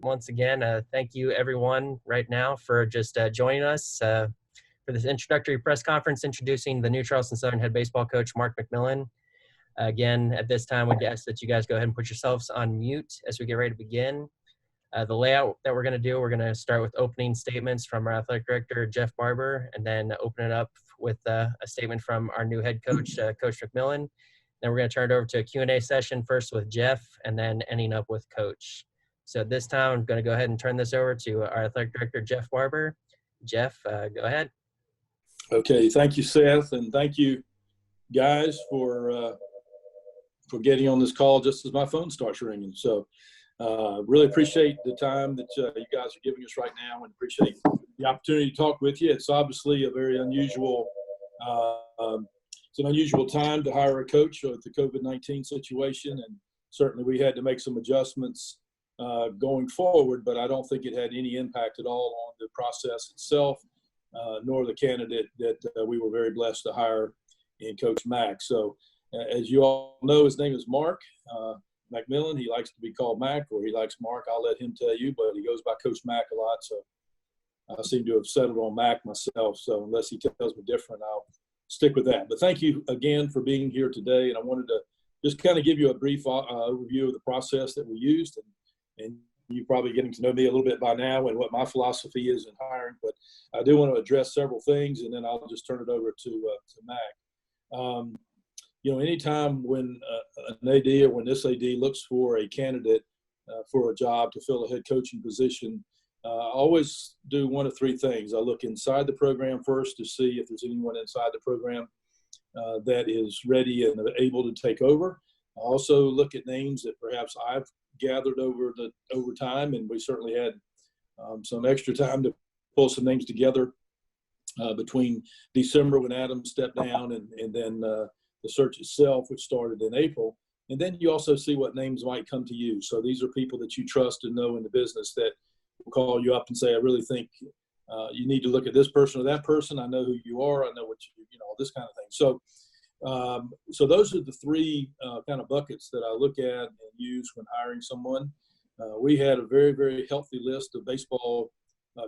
once again, thank you everyone right now for just joining us for this introductory press conference introducing the new Charleston Southern head baseball coach, Marc MacMillan. Again, at this time, we ask that you guys go ahead and put yourselves on mute as we get ready to begin. The layout that we're going to do, we're going to start with opening statements from our athletic director, Jeff Barber, and then open it up with a statement from our new head coach, Coach MacMillan. Then we're going to turn it over to a Q&A session, first with Jeff, and then ending up with Coach. So at this time, I'm going to go ahead and turn this over to our athletic director, Jeff Barber. Jeff, go ahead. Okay, thank you, Seth, and thank you, guys, for getting on this call just as my phone starts ringing. So really appreciate the time that you guys are giving us right now, and appreciate the opportunity to talk with you. It's obviously a very unusual it's an unusual time to hire a coach with the COVID-19 situation, and certainly we had to make some adjustments going forward, but I don't think it had any impact at all on the process itself, nor the candidate that we were very blessed to hire in Coach Mac. So as you all know, his name is Marc MacMillan. He likes to be called Mac, or he likes Marc. I'll let him tell you, but he goes by Coach Mac a lot, so I seem to have settled on Mac myself. So unless he tells me different, I'll stick with that. But thank you again for being here today, and I wanted to just kind of give you a brief overview of the process that we used, and you're probably getting to know me a little bit by now and what my philosophy is in hiring, but I do want to address several things, and then I'll just turn it over to Mac. Anytime when an AD or when this AD looks for a candidate for a job to fill a head coaching position, I always do one of three things. I look inside the program first to see if there's anyone inside the program that is ready and able to take over. I also look at names that perhaps I've gathered over time, and we certainly had some extra time to pull some names together between December when Adam stepped down and then the search itself, which started in April. And then you also see what names might come to you. So these are people that you trust and know in the business that will call you up and say, I really think you need to look at this person or that person. I know who you are. I know what all this kind of thing. So those are the three kind of buckets that I look at and use when hiring someone. We had a very, very healthy list of baseball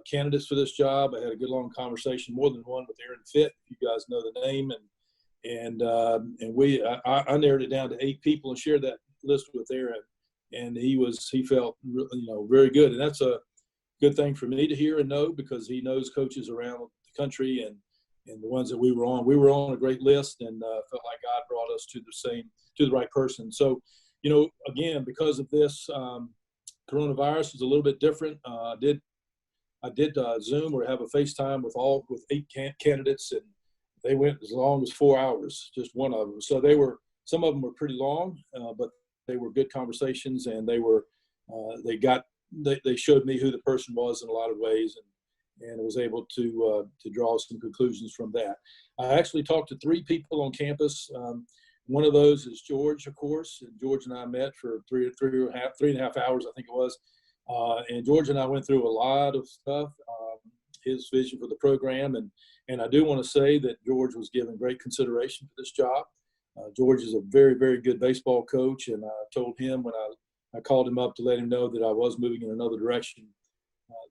candidates for this job. I had a good long conversation, more than one, with Aaron Fitt, if you guys know the name, and I narrowed it down to 8 people and shared that list with Aaron, and he felt very good, and that's a good thing for me to hear and know, because he knows coaches around the country and the ones that we were on a great list, and felt like God brought us to the right person. So, again, because of this, coronavirus is a little bit different. I did Zoom or have a FaceTime with 8 candidates, and they went as long as 4 hours, just one of them. So some of them were pretty long, but they were good conversations, and they showed me who the person was in a lot of ways, and I was able to draw some conclusions from that. I actually talked to 3 people on campus. One of those is George, of course, and George and I met for three and a half hours, I think it was. And George and I went through a lot of stuff, his vision for the program, and I do want to say that George was given great consideration for this job. George is a very, very good baseball coach, and I told him when I called him up to let him know that I was moving in another direction,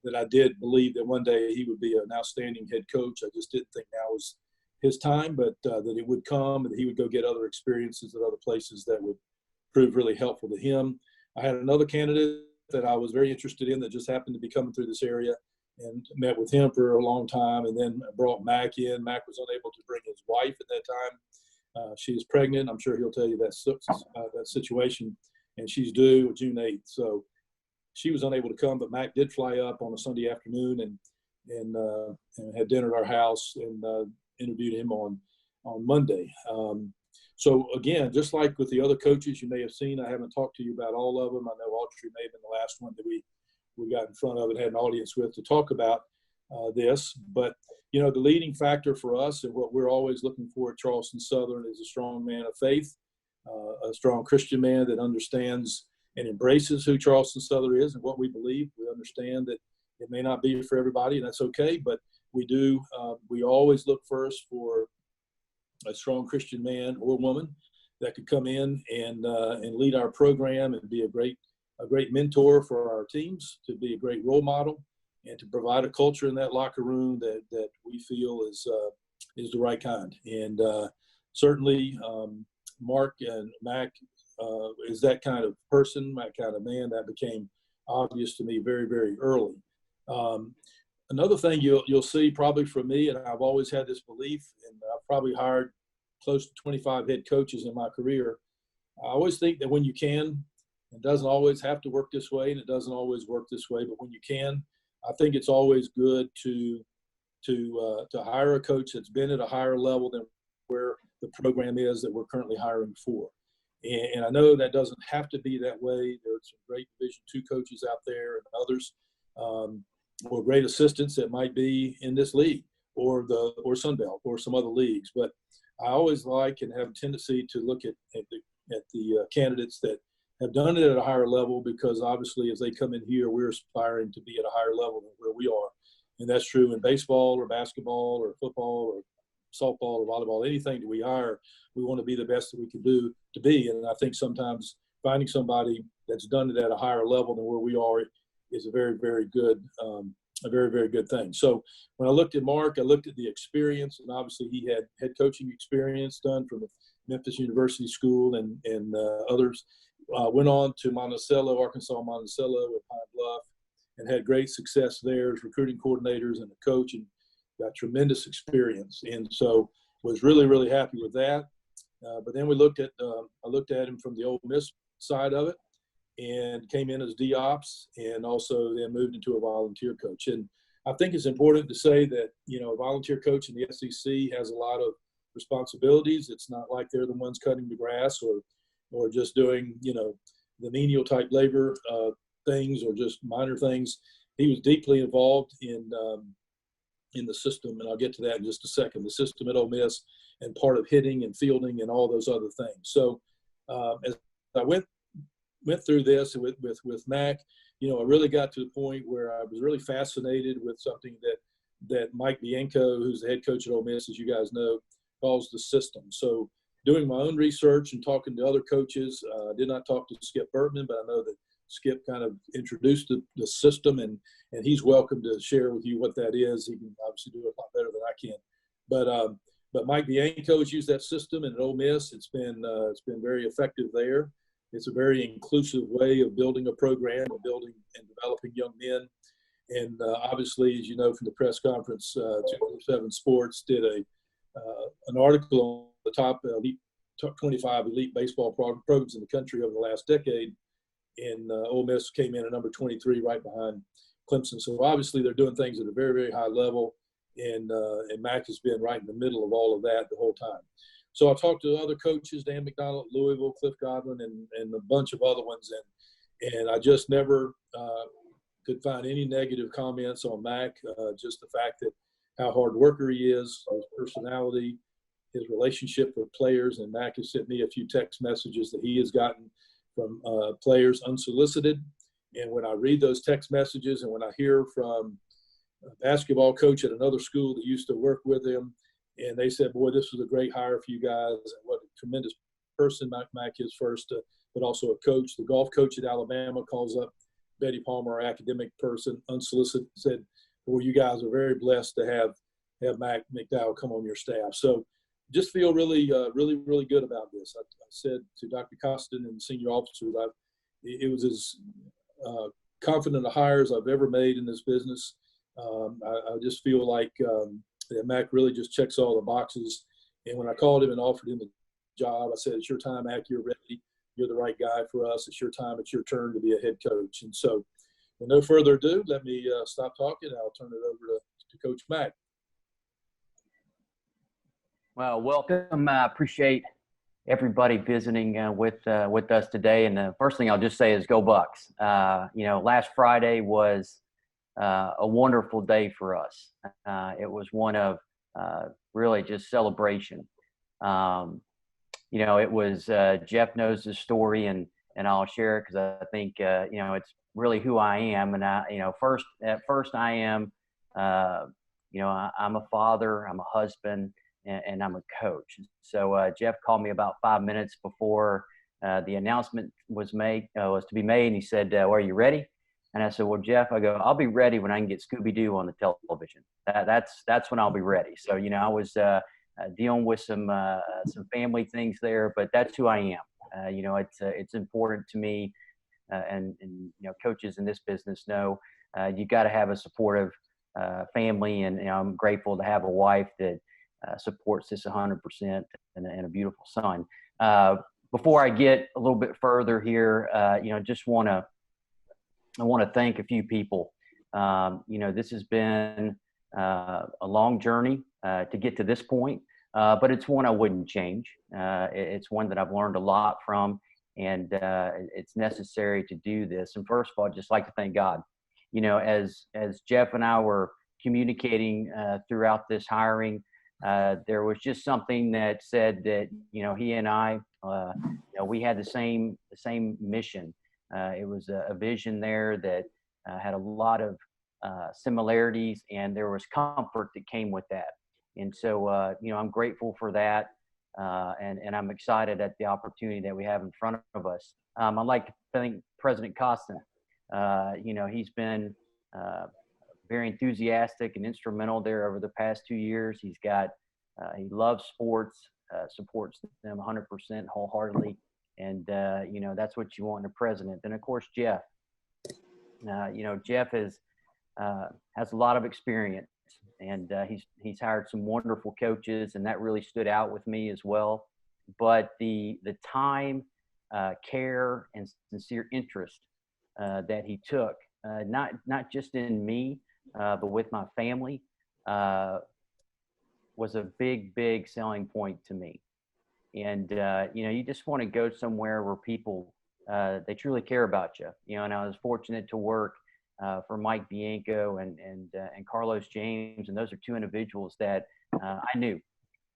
that I did believe that one day he would be an outstanding head coach. I just didn't think now was his time, but that it would come and he would go get other experiences at other places that would prove really helpful to him. I had another candidate that I was very interested in that just happened to be coming through this area, and met with him for a long time, and then brought Mac in. Mac was unable to bring his wife at that time. She is pregnant. I'm sure he'll tell you that situation, and she's due June 8th. So she was unable to come, but Mac did fly up on a Sunday afternoon and had dinner at our house, and interviewed him on Monday. So again, just like with the other coaches you may have seen, I haven't talked to you about all of them. I know Audrey may have been the last one that we got in front of and had an audience with to talk about this. But, the leading factor for us and what we're always looking for at Charleston Southern is a strong man of faith, a strong Christian man that understands and embraces who Charleston Southern is and what we believe. We understand that it may not be for everybody, and that's okay, but we always look first for a strong Christian man or woman that could come in and lead our program and be a great a great mentor for our teams, to be a great role model, and to provide a culture in that locker room that we feel is the right kind. And certainly Marc and Mac is that kind of person, that kind of man. That became obvious to me very, very early. Another thing you'll see probably from me, and I've always had this belief, and I've probably hired close to 25 head coaches in my career. I always think that when you can, it doesn't always have to work this way, and it doesn't always work this way, but when you can, I think it's always good to hire a coach that's been at a higher level than where the program is that we're currently hiring for. And I know that doesn't have to be that way. There's some great Division II coaches out there and others, or great assistants that might be in this league or Sun Belt or some other leagues. But I always like and have a tendency to look at the candidates that have done it at a higher level, because obviously as they come in here, we're aspiring to be at a higher level than where we are. And that's true in baseball or basketball or football or softball or volleyball. Anything that we hire, we want to be the best that we can do to be. And I think sometimes finding somebody that's done it at a higher level than where we are is a very, very good thing. So when I looked at Marc, I looked at the experience, and obviously he had head coaching experience done from the Memphis University School and others. Went on to Monticello, Arkansas Monticello with Pine Bluff, and had great success there as recruiting coordinators and a coach, and got tremendous experience. And so was really, really happy with that. But then I looked at him from the Ole Miss side of it, and came in as D-Ops, and also then moved into a volunteer coach. And I think it's important to say that, a volunteer coach in the SEC has a lot of responsibilities. It's not like they're the ones cutting the grass or just doing, the menial type labor things or just minor things. He was deeply involved in the system, and I'll get to that in just a second, the system at Ole Miss, and part of hitting and fielding and all those other things. So as I went through this with Mac, I really got to the point where I was really fascinated with something that Mike Bianco, who's the head coach at Ole Miss, as you guys know, calls the system. So doing my own research and talking to other coaches, I did not talk to Skip Bertman, but I know that Skip kind of introduced the system, and he's welcome to share with you what that is. He can obviously do it a lot better than I can. But Mike Bianco has used that system, and at Ole Miss, it's been very effective there. It's a very inclusive way of building a program, of building and developing young men. And obviously, as you know from the press conference, 247 Sports did an article on the top 25 elite baseball programs in the country over the last decade. And Ole Miss came in at number 23, right behind Clemson. So obviously, they're doing things at a very, very high level. And Mac has been right in the middle of all of that the whole time. So I talked to other coaches, Dan McDonald at Louisville, Cliff Godwin, and a bunch of other ones. And I just never could find any negative comments on Mac, just the fact that how hard worker he is, his personality, his relationship with players. And Mac has sent me a few text messages that he has gotten from players unsolicited. And when I read those text messages, and when I hear from a basketball coach at another school that used to work with him, and they said, boy, this was a great hire for you guys, and what a tremendous person Mac is first, but also a coach. The golf coach at Alabama calls up Betty Palmer, our academic person, unsolicited, said, well, you guys are very blessed to have Mac McDowell come on your staff. So just feel really, really, really good about this. I said to Dr. Costin and the senior officers, it was as confident a hire as I've ever made in this business. I just feel like that Mac really just checks all the boxes. And when I called him and offered him the job, I said, it's your time, Mac, you're ready. You're the right guy for us. It's your time. It's your turn to be a head coach. And so with no further ado, let me stop talking. I'll turn it over to Coach Mac. Well, welcome. I appreciate everybody visiting with us today. And the first thing I'll just say is go Bucks. Last Friday was a wonderful day for us. It was one of really just celebration. It was Jeff knows the story, and I'll share it because I think it's really who I am. And at first I am I'm a father, I'm a husband, and I'm a coach. So Jeff called me about 5 minutes before the announcement was to be made, and he said, well, "Are you ready?" And I said, "Well, Jeff," I go, "I'll be ready when I can get Scooby-Doo on the television. That's when I'll be ready." So, I was dealing with some family things there, but that's who I am. It's important to me, and coaches in this business know you got to have a supportive family, and I'm grateful to have a wife that supports this 100% and a beautiful son. Before I get a little bit further here, just I want to thank a few people. This has been a long journey to get to this point, but it's one I wouldn't change. It's one that I've learned a lot from, and it's necessary to do this. And first of all, I'd just like to thank God. As Jeff and I were communicating throughout this hiring, there was just something that said that he and I, we had the same mission. It was a vision there that had a lot of similarities, and there was comfort that came with that. And so, I'm grateful for that, and I'm excited at the opportunity that we have in front of us. I'd like to thank President Costin. He's been very enthusiastic and instrumental there over the past 2 years. He loves sports, supports them 100% wholeheartedly. And, that's what you want in a president. And of course, Jeff, Jeff has a lot of experience, and he's hired some wonderful coaches, and that really stood out with me as well. But the time, care, and sincere interest that he took, not just in me, but with my family, was a big selling point to me. And, you just want to go somewhere where people, they truly care about you. And I was fortunate to work for Mike Bianco and Carlos James. And those are two individuals that I knew.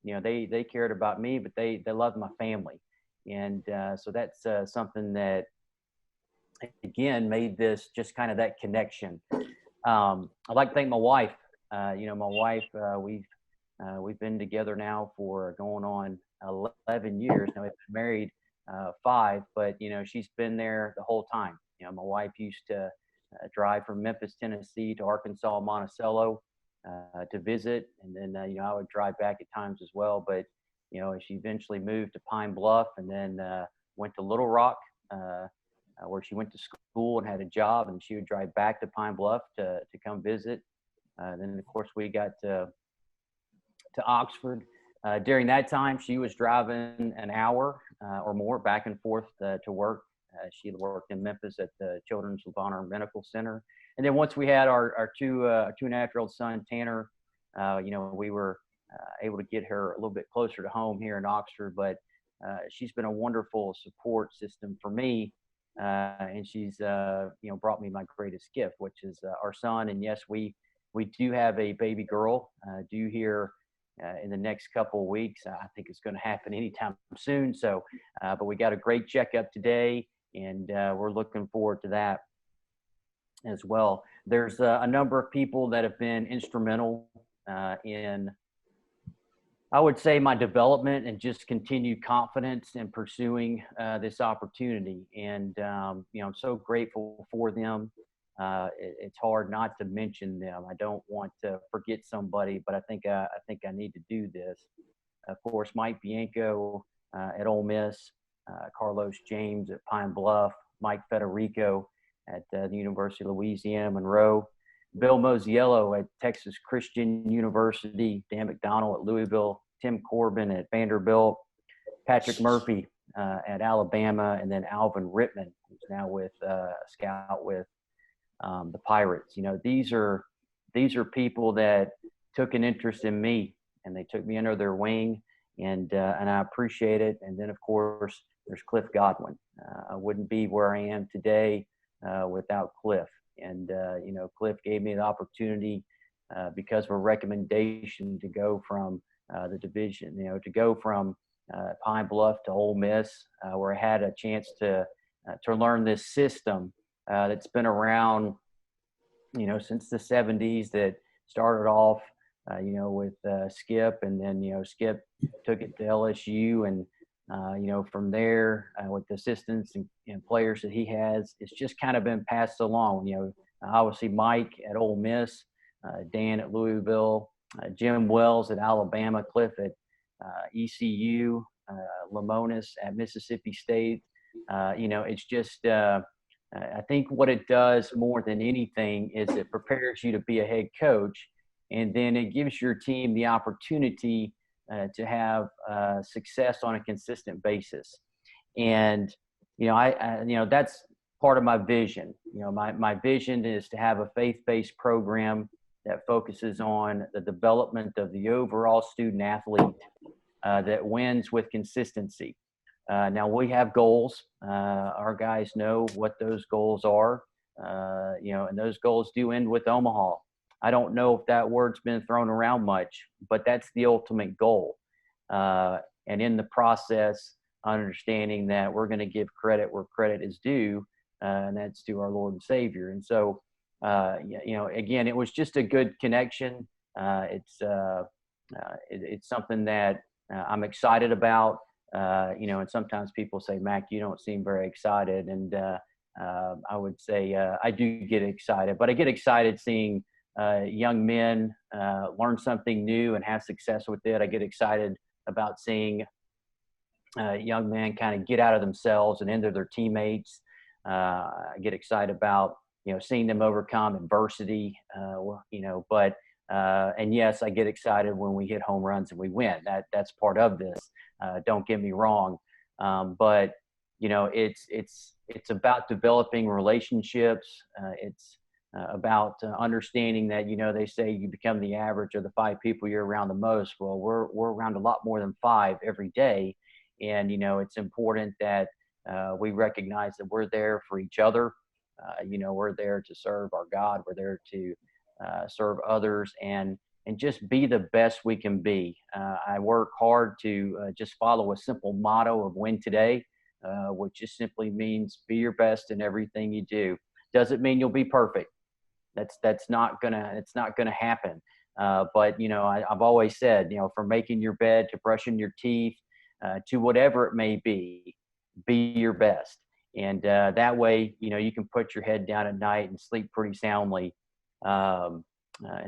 They cared about me, but they loved my family. And so that's something that, again, made this just kind of that connection. I'd like to thank my wife. My wife, we've been together now for going on 11 years. Now we've been married 5, but she's been there the whole time. My wife used to drive from Memphis, Tennessee to Arkansas, Monticello to visit, and then I would drive back at times as well. But she eventually moved to Pine Bluff, and then went to Little Rock, where she went to school and had a job, and she would drive back to Pine Bluff to come visit. Then of course we got to Oxford. During that time, she was driving an hour or more back and forth to work. She worked in Memphis at the Children's LeBonheur Medical Center. And then once we had our 2.5-year-old son, Tanner, we were able to get her a little bit closer to home here in Oxford. But she's been a wonderful support system for me. And she's, brought me my greatest gift, which is our son. And yes, we do have a baby girl due here in the next couple of weeks. I think it's going to happen anytime soon. So, but we got a great checkup today, and we're looking forward to that as well. There's a number of people that have been instrumental in, I would say, my development and just continued confidence in pursuing this opportunity. And, I'm so grateful for them. It's hard not to mention them. I don't want to forget somebody, but I think I need to do this. Of course, Mike Bianco at Ole Miss, Carlos James at Pine Bluff, Mike Federico at the University of Louisiana Monroe, Bill Mosiello at Texas Christian University, Dan McDonald at Louisville, Tim Corbin at Vanderbilt, Patrick Murphy at Alabama, and then Alvin Rittman, who's now with scout with the Pirates. These are people that took an interest in me, and they took me under their wing, and I appreciate it. And then of course there's Cliff Godwin. I wouldn't be where I am today without Cliff. And Cliff gave me the opportunity because of a recommendation to go from the division, to go from Pine Bluff to Ole Miss, where I had a chance to learn this system that's been around, since the 70s, that started off, with Skip, and then, Skip took it to LSU, and from there with the assistants and players that he has, it's just kind of been passed along. Obviously Mike at Ole Miss, Dan at Louisville, Jim Wells at Alabama, Cliff at ECU, Lamonis at Mississippi State. It's just I think what it does more than anything is it prepares you to be a head coach, and then it gives your team the opportunity to have success on a consistent basis. And that's part of my vision. My vision is to have a faith-based program that focuses on the development of the overall student athlete that wins with consistency. Now we have goals. Our guys know what those goals are, and those goals do end with Omaha. I don't know if that word's been thrown around much, but that's the ultimate goal. And in the process, understanding that we're going to give credit where credit is due, and that's to our Lord and Savior. And so, again, it was just a good connection. It's something that I'm excited about. And sometimes people say, Mac, you don't seem very excited. And I would say I do get excited, but I get excited seeing young men learn something new and have success with it. I get excited about seeing young men kind of get out of themselves and into their teammates. I get excited about, seeing them overcome adversity, and yes, I get excited when we hit home runs and we win. That's part of this. Don't get me wrong. But it's about developing relationships. It's about understanding that, they say you become the average of the 5 people you're around the most. Well, we're around a lot more than 5 every day. And, it's important that we recognize that we're there for each other. We're there to serve our God. We're there to serve others and just be the best we can be. I work hard to just follow a simple motto of win today, which just simply means be your best in everything you do. Doesn't mean you'll be perfect. It's not gonna happen. But I've always said, from making your bed to brushing your teeth to whatever it may be your best. And that way, you can put your head down at night and sleep pretty soundly. And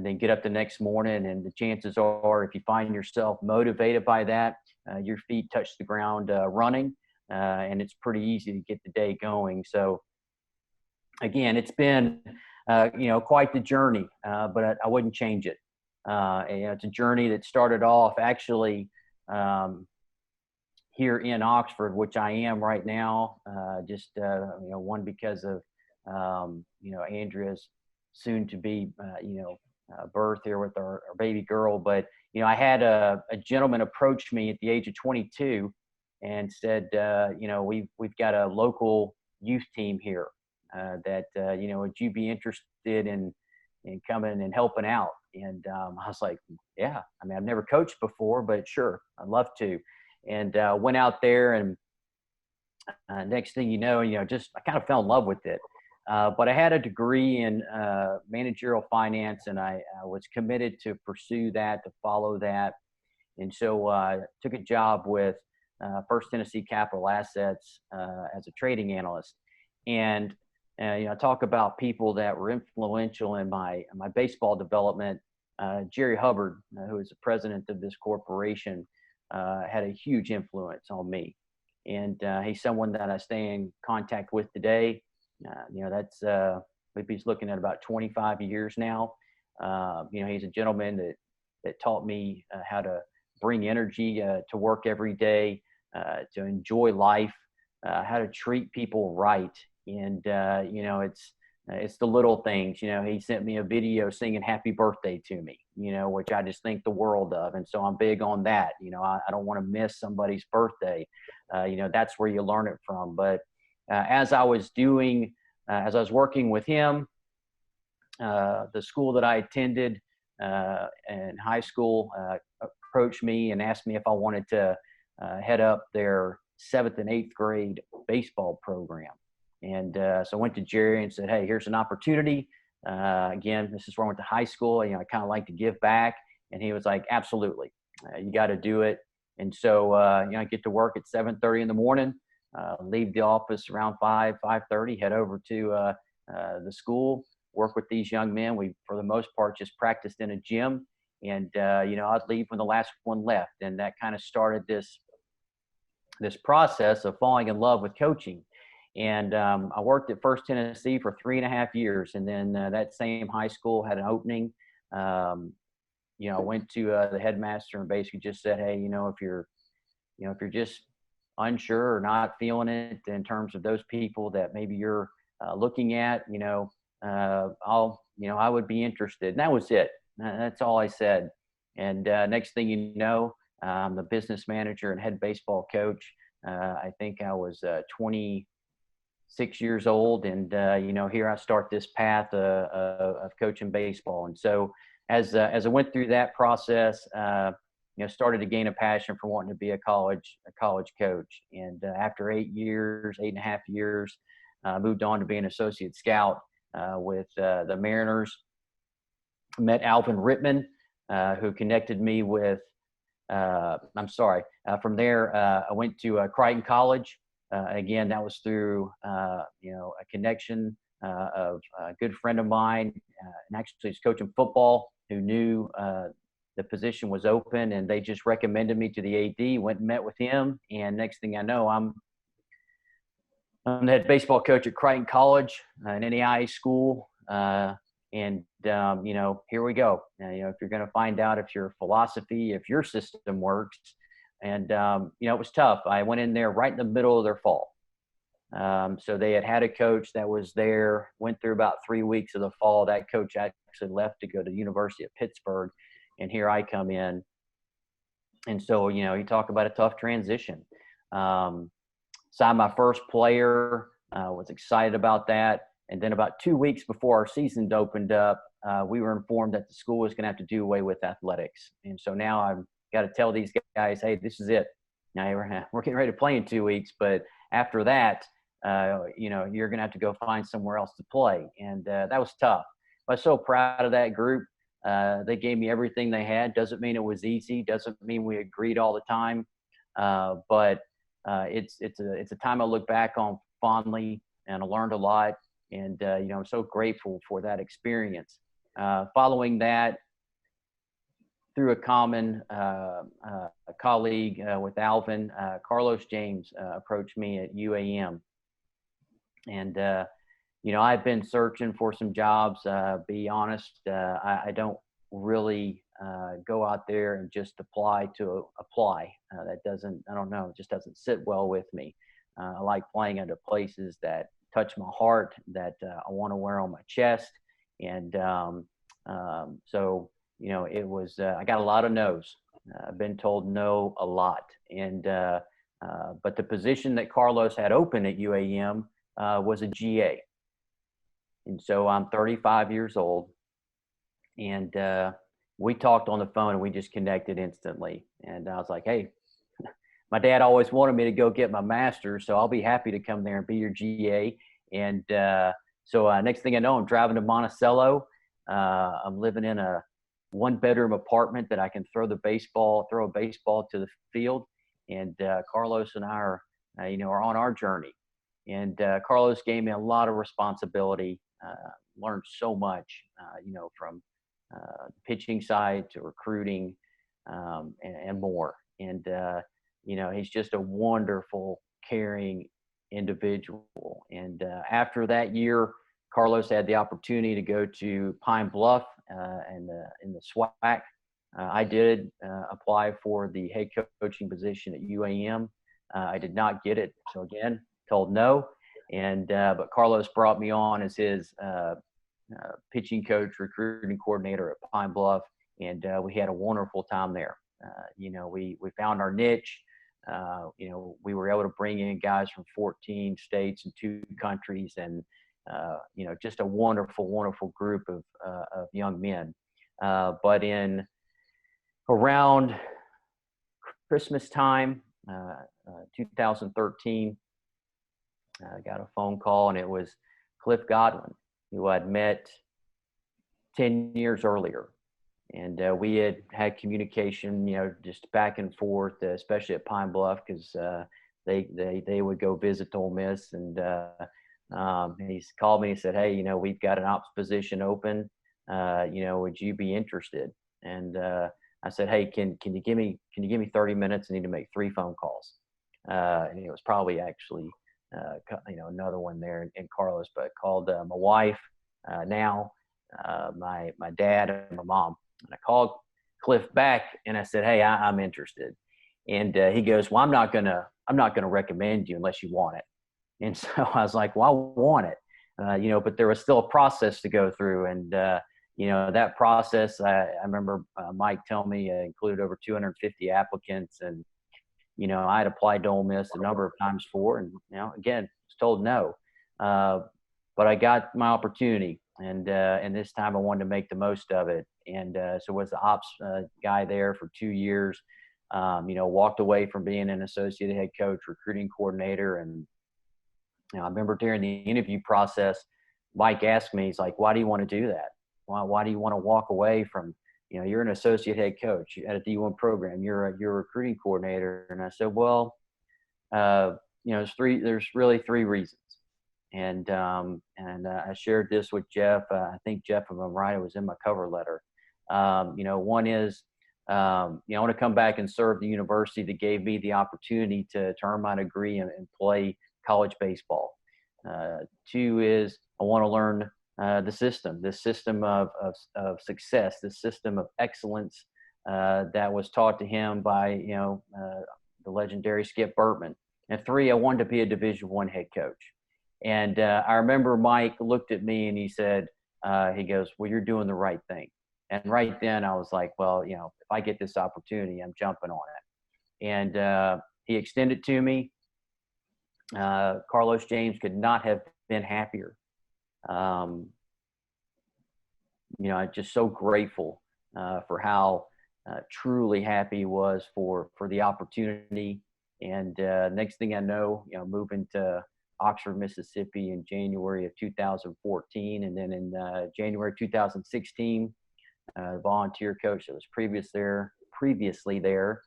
then get up the next morning, and the chances are, if you find yourself motivated by that, your feet touch the ground running, and it's pretty easy to get the day going. So again, it's been quite the journey, but I wouldn't change it. It's a journey that started off actually here in Oxford, which I am right now, one because of Andrea's soon to be birth here with our baby girl. But I had a gentleman approach me at the age of 22 and said, we've got a local youth team here that would you be interested in coming and helping out? And I was like, yeah, I've never coached before, but sure, I'd love to. And went out there, and next thing you know, just I kind of fell in love with it. But I had a degree in managerial finance, and I was committed to pursue that, to follow that. And so I took a job with First Tennessee Capital Assets as a trading analyst. And I talk about people that were influential in my baseball development. Jerry Hubbard, who is the president of this corporation, had a huge influence on me. And he's someone that I stay in contact with today. That's maybe he's looking at about 25 years now. He's a gentleman that taught me how to bring energy to work every day, to enjoy life, how to treat people right. And, it's the little things. He sent me a video singing happy birthday to me, which I just think the world of. And so I'm big on that. I don't want to miss somebody's birthday. That's where you learn it from. But as I was working with him, the school that I attended in high school approached me and asked me if I wanted to head up their 7th and 8th grade baseball program. And so I went to Jerry and said, hey, here's an opportunity. Again, this is where I went to high school. I kind of like to give back. And he was like, absolutely, you got to do it. And so, I get to work at 7:30 in the morning, leave the office around 5:30, head over to the school, work with these young men. We, for the most part, just practiced in a gym. And, I'd leave when the last one left. And that kind of started this process of falling in love with coaching. And I worked at First Tennessee for 3.5 years. And then that same high school had an opening. I went to the headmaster and basically just said, hey, if you're just unsure or not feeling it in terms of those people that maybe you're looking at, I would be interested. And that was it. That's all I said. And next thing you know, I'm the business manager and head baseball coach. I think I was 26 years old. And, here I start this path of coaching baseball. And so as I went through that process, started to gain a passion for wanting to be a college coach. And after 8.5 years, moved on to be an associate scout with the Mariners. Met Alvin Rittman, who connected me with. From there, I went to Crichton College. Again, that was through a connection of a good friend of mine, and actually he's coaching football, who knew the position was open, and they just recommended me to the AD. Went and met with him, and next thing I know, I'm the head baseball coach at Crichton College, an NAIA school, and here we go. If you're going to find out if your philosophy, if your system works, and it was tough. I went in there right in the middle of their fall. So they had a coach that was there, went through about 3 weeks of the fall. That coach actually left to go to the University of Pittsburgh, and here I come in. And so, you talk about a tough transition. Signed my first player, was excited about that. And then about 2 weeks before our season opened up, we were informed that the school was going to have to do away with athletics. And so now I've got to tell these guys, hey, this is it. Now we're getting ready to play in 2 weeks, but after that, you're going to have to go find somewhere else to play. And that was tough. I was so proud of that group. They gave me everything they had. Doesn't mean it was easy. Doesn't mean we agreed all the time. But it's a time I look back on fondly, and I learned a lot. And, I'm so grateful for that experience. Following that, through a common colleague with Alvin, Carlos James approached me at UAM. And, I've been searching for some jobs. Be honest, I don't really go out there and just apply to apply. That doesn't, I don't know, it just doesn't sit well with me. I like playing into places that touch my heart, that I want to wear on my chest. And so, it was, I got a lot of no's. I've been told no a lot. And, but the position that Carlos had open at UAM was a GA. And so I'm 35 years old, and we talked on the phone, and we just connected instantly. And I was like, hey, my dad always wanted me to go get my master's, so I'll be happy to come there and be your GA. And so next thing I know, I'm driving to Monticello. I'm living in a 1-bedroom apartment that I can throw a baseball to the field. And Carlos and I are on our journey. And Carlos gave me a lot of responsibility. Learned so much, from pitching side to recruiting, and more. And he's just a wonderful, caring individual. And after that year, Carlos had the opportunity to go to Pine Bluff in the SWAC. I did apply for the head coaching position at UAM. I did not get it. So again, told no. And but Carlos brought me on as his pitching coach, recruiting coordinator at Pine Bluff, and we had a wonderful time there. We found our niche. We were able to bring in guys from 14 states and 2 countries, and just a wonderful, wonderful group of young men. But in around Christmas time, 2013, I got a phone call, and it was Cliff Godwin, who I'd met 10 years earlier. And we had communication, just back and forth, especially at Pine Bluff, because they would go visit Ole Miss. And he's called me and said, "Hey, we've got an ops position open. Would you be interested?" And I said, "Hey, can you give me 30 minutes? I need to make 3 phone calls." And it was probably actually another one there in Carlos, but I called my wife, now my dad, and my mom. And I called Cliff back and I said, "Hey, I'm interested." And he goes, "Well, I'm not gonna recommend you unless you want it." And so I was like, "Well, I want it," but there was still a process to go through. And that process, I remember Mike telling me, included over 250 applicants. And I had applied to Ole Miss a number of times before, and again, was told no. But I got my opportunity, and this time I wanted to make the most of it. And so was the ops guy there for 2 years. Walked away from being an associate head coach, recruiting coordinator. And I remember during the interview process, Mike asked me, he's like, "Why do you want to do that? Why do you want to walk away from, you're an associate head coach at a D1 program. You're a recruiting coordinator." And I said, "Well, there's really 3 reasons." And I shared this with Jeff. I think Jeff, if I'm right, it was in my cover letter. One is, I want to come back and serve the university that gave me the opportunity to earn my degree and play college baseball. 2 is, I want to learn this system of success, this system of excellence that was taught to him by the legendary Skip Bertman. And 3, I wanted to be a Division I head coach. And I remember Mike looked at me and he said, he goes, "Well, you're doing the right thing." And right then I was like, well, if I get this opportunity, I'm jumping on it. And he extended to me. Carlos James could not have been happier. I'm just so grateful for how truly happy he was for the opportunity. And next thing I know, moving to Oxford, Mississippi in January of 2014. And then in January 2016, the volunteer coach that was previously there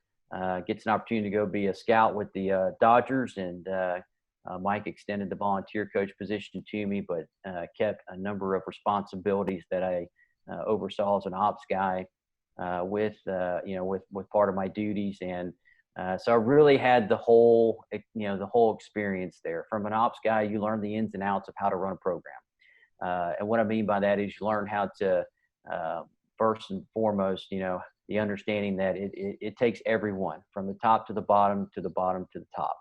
gets an opportunity to go be a scout with the Dodgers. And Mike extended the volunteer coach position to me, but kept a number of responsibilities that I oversaw as an ops guy with part of my duties. And so I really had the whole experience there. From an ops guy, you learn the ins and outs of how to run a program. And what I mean by that is you learn how to, first and foremost, the understanding that it takes everyone from the top to the bottom to the bottom to the top.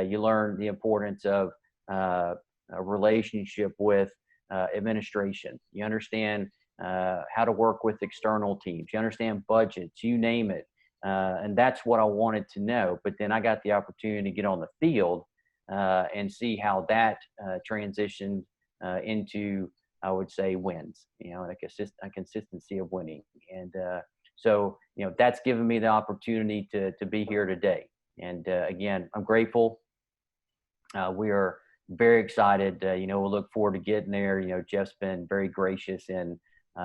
You learn the importance of a relationship with administration. You understand how to work with external teams. You understand budgets, you name it. And that's what I wanted to know. But then I got the opportunity to get on the field and see how that transitioned into, I would say, wins, a consistency of winning. And so, that's given me the opportunity to be here today. And again, I'm grateful. We are very excited. We'll look forward to getting there. Jeff's been very gracious, and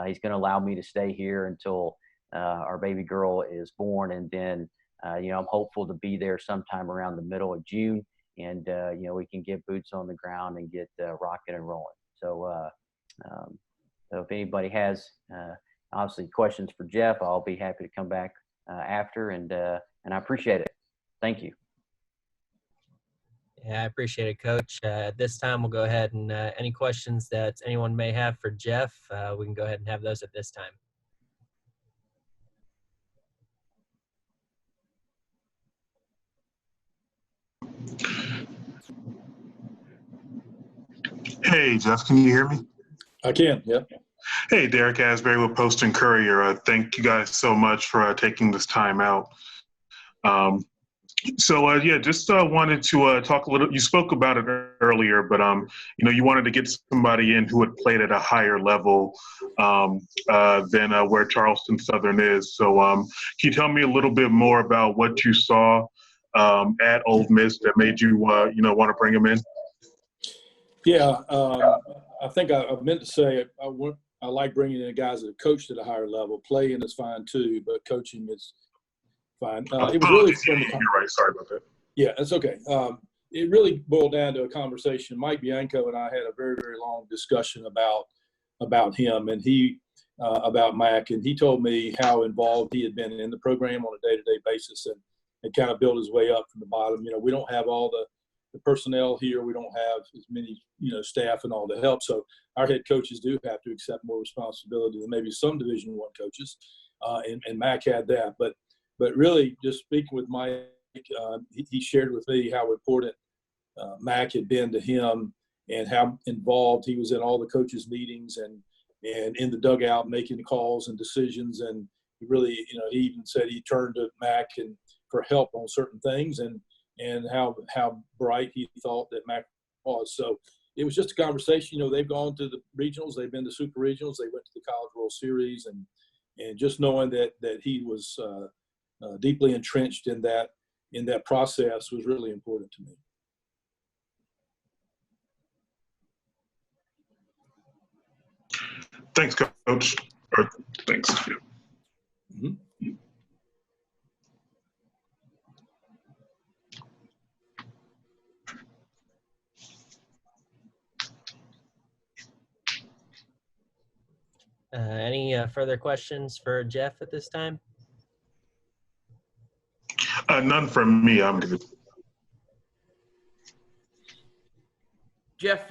he's going to allow me to stay here until our baby girl is born. And then, I'm hopeful to be there sometime around the middle of June. And, we can get boots on the ground and get rocking and rolling. So, so if anybody has obviously questions for Jeff, I'll be happy to come back after. And I appreciate it. Thank you. Yeah, I appreciate it, Coach. At this time, we'll go ahead and any questions that anyone may have for Jeff, we can go ahead and have those at this time. Hey, Jeff, can you hear me? I can, yeah. Hey, Derek Asbury with Post and Courier. Thank you guys so much for taking this time out. Just wanted to talk a little. You spoke about it earlier, but you wanted to get somebody in who had played at a higher level than where Charleston Southern is. So, can you tell me a little bit more about what you saw at Ole Miss that made you want to bring him in? Yeah, I think I meant to say I like bringing in guys that have coached at a higher level. Playing is fine too, but coaching is fine. It was really fun. You're right. Sorry about that. Yeah, that's okay. It really boiled down to a conversation. Mike Bianco and I had a very, very long discussion about him and about Mac, and he told me how involved he had been in the program on a day-to-day basis and kind of built his way up from the bottom. We don't have all the personnel here. We don't have as many, staff and all the help. So our head coaches do have to accept more responsibility than maybe some Division I coaches, and Mac had that. But really, just speaking with Mike, he shared with me how important Mac had been to him and how involved he was in all the coaches' meetings and in the dugout making calls and decisions. And he really, he even said he turned to Mac and for help on certain things and how bright he thought that Mac was. So it was just a conversation. They've gone to the regionals, they've been to super regionals, they went to the College World Series, and just knowing that he was deeply entrenched in that process was really important to me. Thanks, Coach. Or thanks. Mm-hmm. Any further questions for Jeff at this time? None from me. I'm good. Jeff,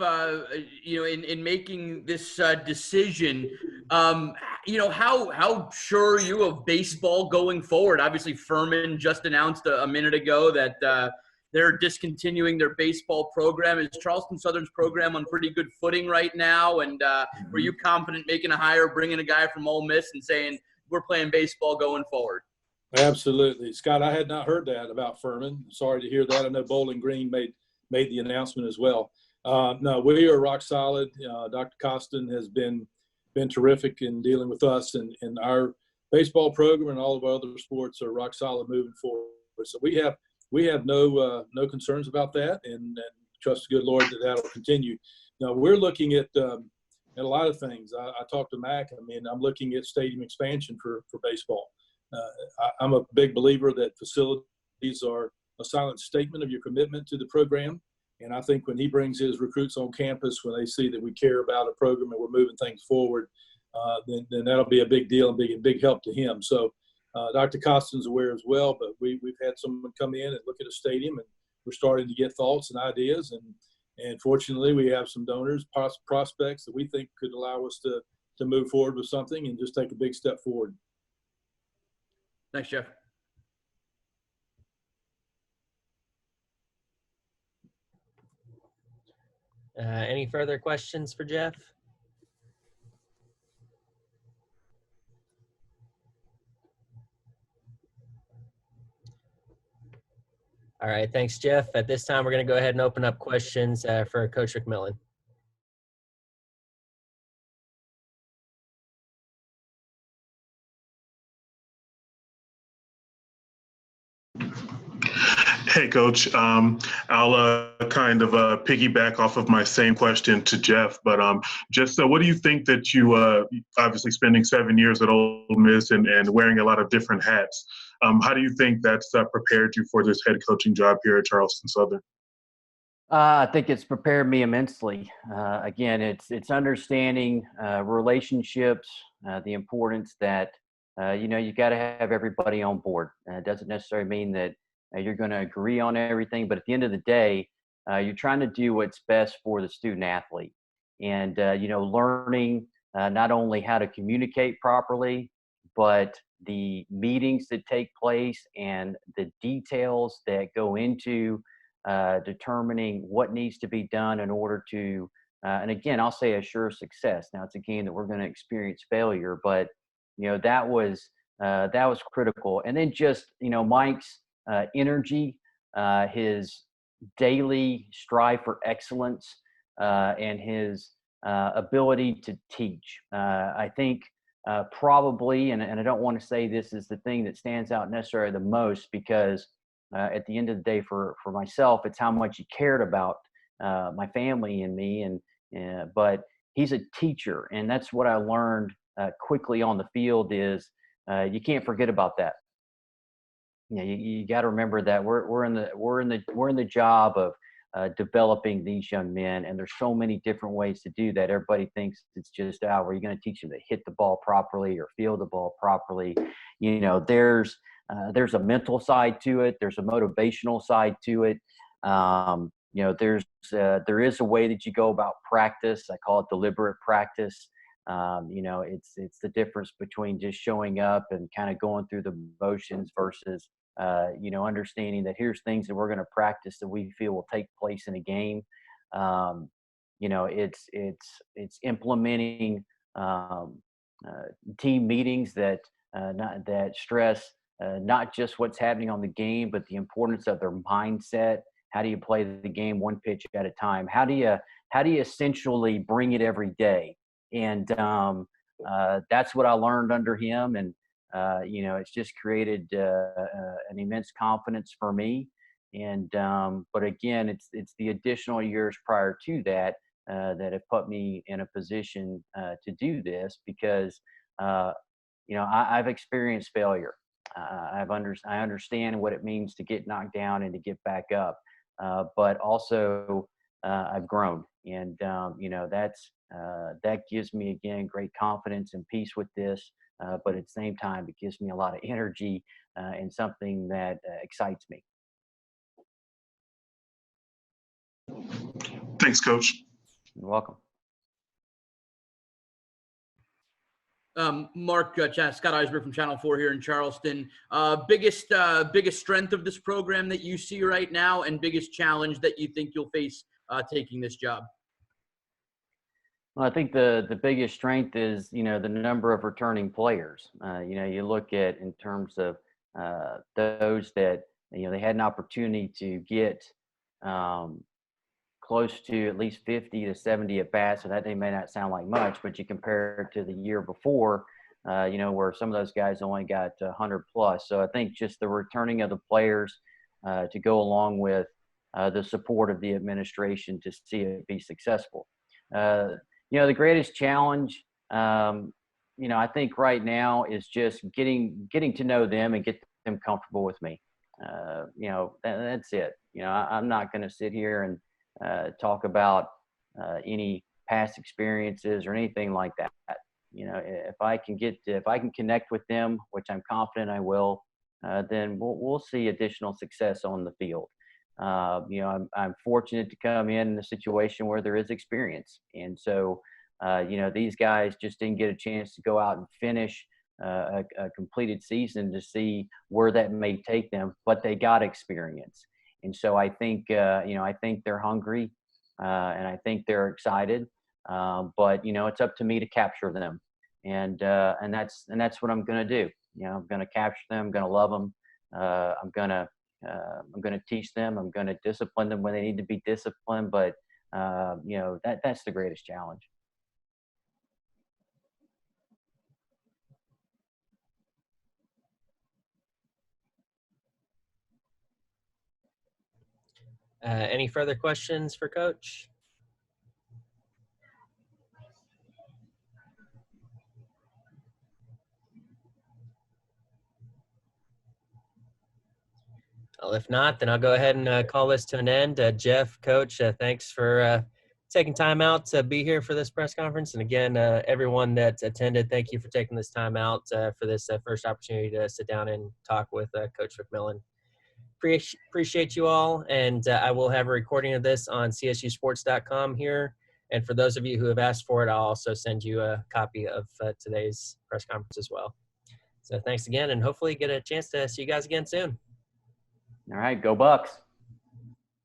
in making this decision, how sure are you of baseball going forward? Obviously, Furman just announced a minute ago that they're discontinuing their baseball program. Is Charleston Southern's program on pretty good footing right now? And were you confident making a hire, bringing a guy from Ole Miss and saying, we're playing baseball going forward? Absolutely. Scott, I had not heard that about Furman. Sorry to hear that. I know Bowling Green made the announcement as well. No, we are rock solid. Dr. Costin has been terrific in dealing with us, and our baseball program and all of our other sports are rock solid moving forward. So we have no concerns about that, and trust the good Lord that that'll continue. Now we're looking at a lot of things. I talked to Mac. I'm looking at stadium expansion for baseball. I'm a big believer that facilities are a silent statement of your commitment to the program. And I think when he brings his recruits on campus, when they see that we care about a program and we're moving things forward, then that'll be a big deal and be a big help to him. So Dr. Costin's aware as well, but we've had someone come in and look at a stadium, and we're starting to get thoughts and ideas. And fortunately, we have some donors, prospects that we think could allow us to move forward with something and just take a big step forward. Thanks, Jeff. Any further questions for Jeff? All right, thanks, Jeff. At this time, we're going to go ahead and open up questions for Coach MacMillan. Hey, Coach. I'll kind of piggyback off of my same question to Jeff, but just what do you think that you obviously spending 7 years at Ole Miss and wearing a lot of different hats, how do you think that's prepared you for this head coaching job here at Charleston Southern? I think it's prepared me immensely. Again, it's understanding relationships, the importance that, you got to have everybody on board. It doesn't necessarily mean that you're going to agree on everything, but at the end of the day, you're trying to do what's best for the student athlete. And, learning not only how to communicate properly, but the meetings that take place and the details that go into determining what needs to be done in order to, and again, I'll say assure success. Now, it's a game that we're going to experience failure, but, that was critical. And then just, Mike's energy, his daily strive for excellence, and his ability to teach. I think probably, and I don't want to say this is the thing that stands out necessarily the most, because at the end of the day, for myself, it's how much he cared about my family and me. But he's a teacher, and that's what I learned quickly on the field is you can't forget about that. You got to remember that we're in the job of developing these young men, and there's so many different ways to do that. Everybody thinks it's just where you're going to teach them to hit the ball properly or field the ball properly. There's a mental side to it. There's a motivational side to it. There is a way that you go about practice. I call it deliberate practice. It's the difference between just showing up and kind of going through the motions versus, understanding that here's things that we're going to practice that we feel will take place in a game. It's implementing team meetings that stress not just what's happening on the game, but the importance of their mindset. How do you play the game one pitch at a time? How do you essentially bring it every day? And that's what I learned under him. And, it's just created an immense confidence for me. And, but again, it's the additional years prior to that that have put me in a position to do this because, I've experienced failure. I understand what it means to get knocked down and to get back up. But also I've grown, and that gives me again great confidence and peace with this. But at the same time, it gives me a lot of energy and something that excites me. Thanks, Coach. You're welcome. Marc, Scott Eisberg from Channel 4 here in Charleston. Biggest strength of this program that you see right now, and biggest challenge that you think you'll face taking this job? Well, I think the biggest strength is, the number of returning players. You look at in terms of those that, they had an opportunity to get close to at least 50 to 70 at bats. So that may not sound like much, but you compare it to the year before, where some of those guys only got 100 plus. So I think just the returning of the players to go along with the support of the administration to see it be successful. The greatest challenge, I think right now is just getting to know them and get them comfortable with me. That's it. I'm not going to sit here and talk about any past experiences or anything like that. If I can connect with them, which I'm confident I will, then we'll see additional success on the field. I'm fortunate to come in a situation where there is experience. And so, these guys just didn't get a chance to go out and finish a completed season to see where that may take them, but they got experience. And so I think they're hungry and I think they're excited. But it's up to me to capture them. And that's what I'm going to do. I'm going to capture them. I'm going to love them. I'm going to teach them. I'm going to discipline them when they need to be disciplined. But, that's the greatest challenge. Any further questions for Coach? Well, if not, then I'll go ahead and call this to an end. Jeff, Coach, thanks for taking time out to be here for this press conference. And again, everyone that attended, thank you for taking this time out for this first opportunity to sit down and talk with Coach MacMillan. Appreciate you all, and I will have a recording of this on csusports.com here. And for those of you who have asked for it, I'll also send you a copy of today's press conference as well. So thanks again, and hopefully get a chance to see you guys again soon. All right, go Bucks.